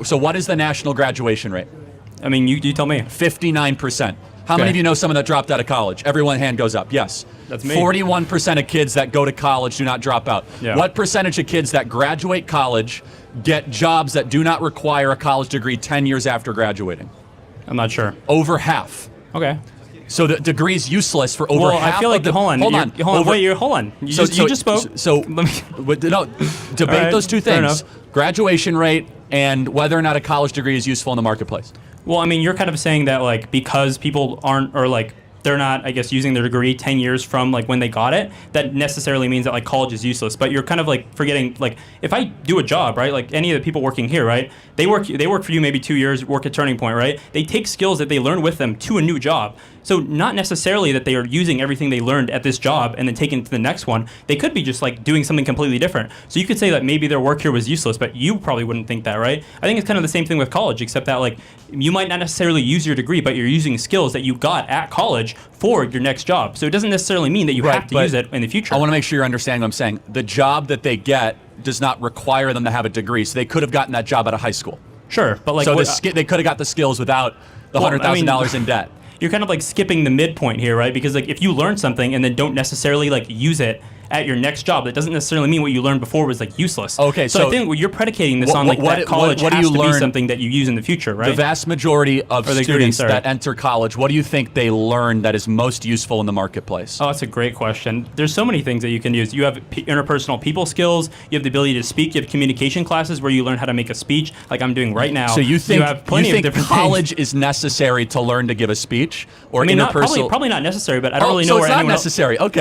So what is the national graduation rate? I mean, you tell me. 59%. How many of you know someone that dropped out of college? Everyone hand goes up. Yes. That's me. 41% of kids that go to college do not drop out. Yeah. What percentage of kids that graduate college get jobs that do not require a college degree 10 years after graduating? I'm not sure. Over half. Okay. So the degree is useless for over half. I feel like of the, hold on. Hold on. You just spoke. So Let me, no, debate right, those two fair things: graduation rate and whether or not a college degree is useful in the marketplace. well, I mean, you're kind of saying that like because people aren't or like they're not, I guess, using their degree 10 years from like when they got it, that necessarily means that like college is useless. But you're kind of like forgetting, like if I do a job, right, like any of the people working here, right, they work for you maybe 2 years, work at Turning Point, right? They take skills that they learn with them to a new job. So not necessarily that they are using everything they learned at this job and then taking it to the next one. They could be just like doing something completely different. So you could say that maybe their work here was useless, but you probably wouldn't think that, right? I think it's kind of the same thing with college, except that like you might not necessarily use your degree, but you're using skills that you got at college for your next job. So it doesn't necessarily mean that you have to use it in the future. I want to make sure you're understanding what I'm saying. The job that they get does not require them to have a degree, so they could have gotten that job out of high school. Sure, but like so they could have got the skills without the $100,000 in debt. You're kind of like skipping the midpoint here, right? Because like if you learn something and then don't necessarily like use it at your next job, that doesn't necessarily mean what you learned before was like useless. Okay, so I think you're predicating this on like that college has to be something that you use in the future, right? The vast majority of students that enter college, what do you think they learn that is most useful in the marketplace? Oh, that's a great question. There's so many things that you can use. You have interpersonal people skills. You have the ability to speak. You have communication classes where you learn how to make a speech, like I'm doing right now. So you think, have plenty of different college things. is necessary to learn to give a speech, or I mean, interpersonal? probably not necessary, but I don't really know so where it's not anyone necessary. Okay.